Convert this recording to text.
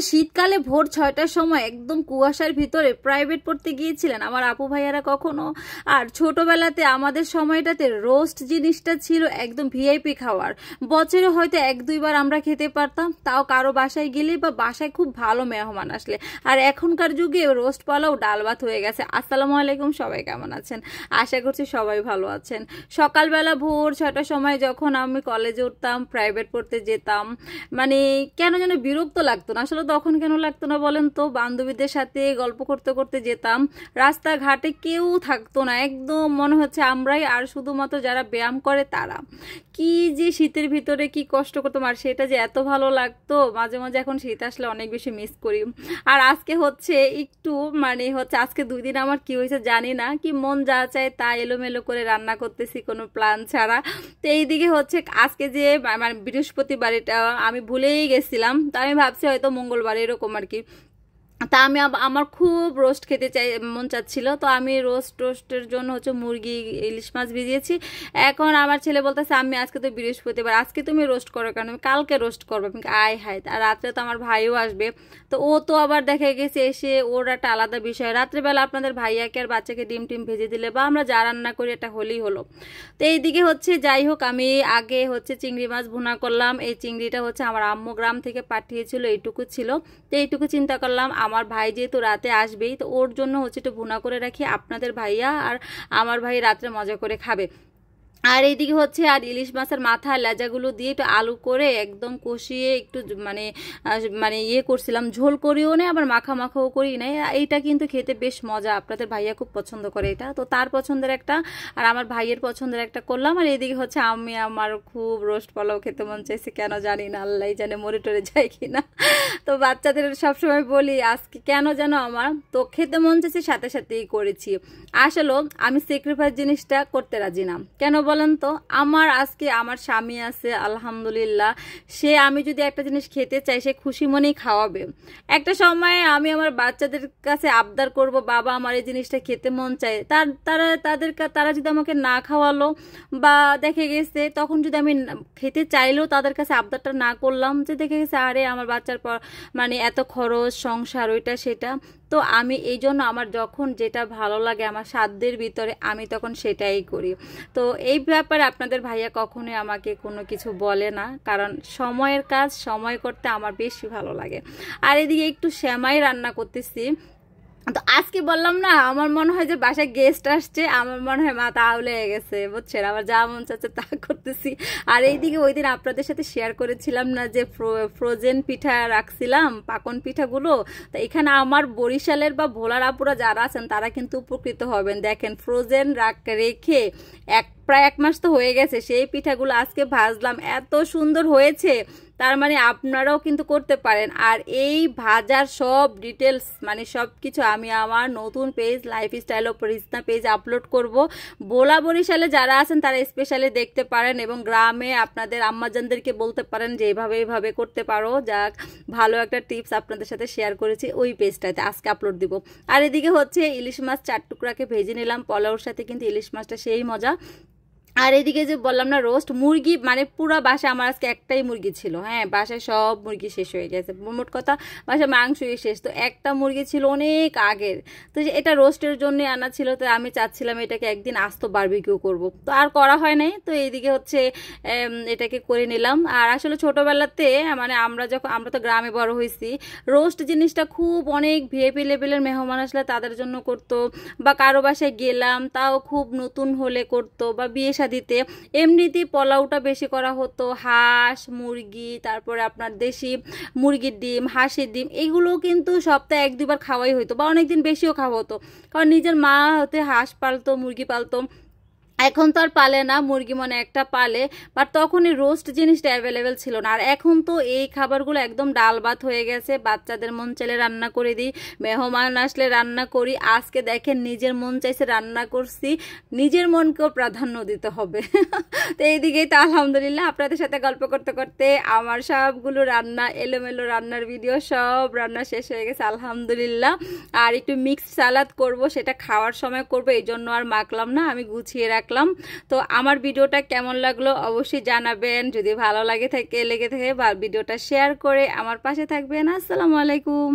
শীতকালে ভোর 6টার সময় একদম কুয়াশার ভিতরে প্রাইভেট পড়তে গিয়েছিলেন আমার আপু ভাইয়ারা কখনো? আর ছোটবেলাতে আমাদের সময়টাতে রোস্ট জিনিসটা ছিল একদম ভিআইপি খাওয়ার। বছরে হয়তো 1-2 বার আমরা খেতে পারতাম, তাও কারো বাসায় গেলে বা বাসায় খুব ভালো মেহমান আসলে। আর এখনকার যুগে রোস্ট পোলাও ডাল ভাত হয়ে গেছে। আসসালামু আলাইকুম, সবাই কেমন আছেন? আশা করছি সবাই ভালো আছেন। সকালবেলা ভোর 6টার সময় যখন আমি কলেজে উঠতাম, প্রাইভেট পড়তে যেতাম, মানে কেন যেন বিরক্ত লাগতো না। আসলে তখন কেন লাগতো না বলেন তো? বান্ধবীদের সাথে গল্প করতে করতে যেতাম, রাস্তাঘাটে কেউ থাকতো না, একদম মনে হচ্ছে আমরাই আর শুধুমাত্র যারা ব্যায়াম করে তারা। কি যে শীতের ভিতরে কি কষ্ট করতাম, আর সেটা যে এত ভালো লাগতো। মাঝে মাঝে এখন শীত আসলে অনেক বেশি মিস করি। আর আজকে হচ্ছে একটু আজকে 2 দিন আমার কি হয়েছে জানি না, কি মন যা চায় তা এলোমেলো করে রান্না করতেছি কোনো প্ল্যান ছাড়া। তো এইদিকে হচ্ছে আজকে যে মানে বৃহস্পতিবার, এটা আমি ভুলেই গেছিলাম। তো আমি ভাবছি হয়তো মঙ্গলবার এরকম আর কি। তা আমি আমার খুব রোস্ট খেতে মন চাচ্ছিল, তো আমি রোস্টের জন্য হচ্ছে মুরগি ইলিশ মাছ ভিজিয়েছি। এখন আমার ছেলে বলতেছে আমি আজকে তো বৃহস্পতিবার, আজকে তুমি রোস্ট করো কেন? আমি কালকে রোস্ট করবো। আমি আয় হায়, আর রাত্রে তো আমার ভাইও আসবে, তো ও তো আবার দেখা গেছে এসে ওর একটা আলাদা বিষয়। রাত্রেবেলা আপনাদের ভাইয়াকে আর বাচ্চাকে ডিম টিম ভেজে দিলে বা আমরা যা রান্না করি এটা হলেই হলো। তো এইদিকে হচ্ছে যাই হোক, আমি আগে হচ্ছে চিংড়ি মাছ ভুনা করলাম। এই চিংড়িটা হচ্ছে আমার আম্মু গ্রাম থেকে পাঠিয়েছিল, এইটুকু ছিল। তো এইটুকু চিন্তা করলাম আমার ভাই যেহেতু রাতে আসবেই, তো ওর জন্য হচ্ছে একটু ভুনা করে রাখি, আপনাদের ভাইয়া আর আমার ভাই রাত্রে মজা করে খাবে। আর এইদিকে হচ্ছে আর ইলিশ মাছের মাথা লেজাগুলো দিয়ে একটু আলু করে একদম কষিয়ে একটু মানে মানে ইয়ে করছিলাম, ঝোল করিও নেই আবার মাখা মাখাও করি নাই। এইটা কিন্তু খেতে বেশ মজা, আপনাদের ভাইয়া খুব পছন্দ করে এটা, তো তার পছন্দের একটা আর আমার ভাইয়ের পছন্দের একটা করলাম। আর এইদিকে হচ্ছে আমার খুব রোস্ট পোলাও খেতে মন চাইছে, কেন জানি না, আল্লাহ জানে মরে টরে যায় কিনা। তো বাচ্চাদের সবসময় বলি আজকে কেন যেন আমার তো খেতে মন চাইছে, সাথে সাথেই করেছি। আসলে আমি স্যাক্রিফাইস জিনিসটা করতে রাজি না। কেন বলেন তো? আমার আজকে আমার স্বামী আছে আলহামদুলিল্লাহ, সে আমি যদি একটা জিনিস খেতে চাই সে খুশি মনেই খাওয়াবে। একটা সময় আমি আমার বাচ্চাদের কাছে আবদার করব, বাবা আমার এই জিনিসটা খেতে মন চায়, তারা যদি আমাকে না খাওয়ালো বা দেখে গেছে তখন যদি আমি খেতে চাইলেও তাদের কাছে আবদারটা না করলাম, যে দেখে গেছে আরে আমার বাচ্চার পর মানে এত খরচ সংসার ওইটা সেটা, তো আমি এই জন্য আমার যখন যেটা ভালো লাগে আমার সাধ্যের ভিতরে আমি তখন সেটাই করি। তো এই ব্যাপারে আপনাদের ভাইয়া কখনোই আমাকে কোনো কিছু বলে না, কারণ সময়ের কাজ সময় করতে আমার বেশি ভালো লাগে। আর এদিকে একটু সেমাই রান্না করতেছি। তো আজকে বললাম না, আমার মনে হয় যে বাসায় গেস্ট আসছে, আমার মনে হয় মাথা আউলে গেছে, বুঝছেন? আমার যা মন চাচ্ছে তা করতেছি। আর এইদিকে ওই দিন আপনাদের সাথে শেয়ার করেছিলাম না যে ফ্রোজেন পিঠা রাখছিলাম, পাকন পিঠাগুলো। তো এখানে আমার বরিশালের বা ভোলার আপুরা যারা আছেন তারা কিন্তু উপকৃত হবেন। দেখেন ফ্রোজেন রেখে প্রায় 1 মাস তো হয়ে গেছে, সেই পিঠাগুলো আজকে ভাজলাম, এত সুন্দর হয়েছে। তার মানে আপনারাও কিন্তু করতে পারেন। আর এই ভাজার সব ডিটেলস মানে সব কিছু আমি আমার নতুন page lifestyle of Rishta page upload করব। বরিশালে যারা আছেন তারা স্পেশালি দেখতে পারেন, এবং গ্রামে আপনাদের আম্মাজানদেরকে বলতে পারেন যে এইভাবে করতে পারো। যাক, ভালো একটা টিপস আপনাদের সাথে শেয়ার করেছি ওই পেজটাতে, আজকে আপলোড দিব। আর এদিকে হচ্ছে ইলিশ মাছ 4 টুকরাকে ভেজে নিলাম, পোলাওর সাথে কিন্তু ইলিশ মাছটা সেই মজা। আর এদিকে যে বললাম না রোস্ট মুরগি, মানে পুরো বাসায় আমার আজকে একটাই মুরগি ছিল। হ্যাঁ, বাসায় সব মুরগি শেষ হয়ে গেছে, মোট কথা বাসায় মাংসই শেষ। তো একটা মুরগি ছিল অনেক আগের, তো এটা রোস্টের জন্য আনা ছিল। তো আমি চাচ্ছিলাম এটাকে একদিন আস্ত বারবিকিউ করব, তো আর করা হয় নাই। তো এইদিকে হচ্ছে এটাকে করে নিলাম। আর আসলে ছোটবেলাতে মানে আমরা তো গ্রামে বড় হয়েছি, রোস্ট জিনিসটা খুব অনেক ভিআইপি লেভেলের মেহমান আসলে তাদের জন্য করতো, বা কারো বাসায় গেলাম তাও খুব নতুন হলে করতো, বা বিয়ে দিতে এমনিতেই পোলাওটা বেশি করা হতো। হাঁস মুরগি, তারপরে আপনার দেশি মুরগির ডিম, হাঁসের ডিম, এগুলো কিন্তু সপ্তাহে 1-2 বার খাওয়াই হতো, বা অনেকদিন বেশিও খাওয়া হতো, কারণ নিজের মা হতে হাঁস পালতো, মুরগি পালতো। এখন তো আর পালে না, মুরগি মনে একটা পালে, বাট তখন এই রোস্ট জিনিসটা অ্যাভেলেবেল ছিল না। আর এখন তো এই খাবারগুলো একদম ডাল ভাত হয়ে গেছে, বাচ্চাদের মন চাইলে রান্না করে দিই, মেহমান আসলে রান্না করি। আজকে দেখেন নিজের মন চাইছে রান্না করছি, নিজের মনকেও প্রাধান্য দিতে হবে। তো এইদিকেই তো আলহামদুলিল্লাহ আপনাদের সাথে গল্প করতে করতে আমার সবগুলো রান্না এলোমেলো রান্নার ভিডিও সব রান্না শেষ হয়ে গেছে আলহামদুলিল্লাহ। আর একটু মিক্সড সালাদ করব, সেটা খাওয়ার সময় করব, এই জন্য আর মাখলাম না, আমি গুছিয়ে রাখ রাখলাম। তো আমার ভিডিওটা কেমন লাগলো অবশ্যই জানাবেন, যদি ভালো লেগে থাকে বা ভিডিওটা শেয়ার করে আমার পাশে থাকবেন। আসসালামু আলাইকুম।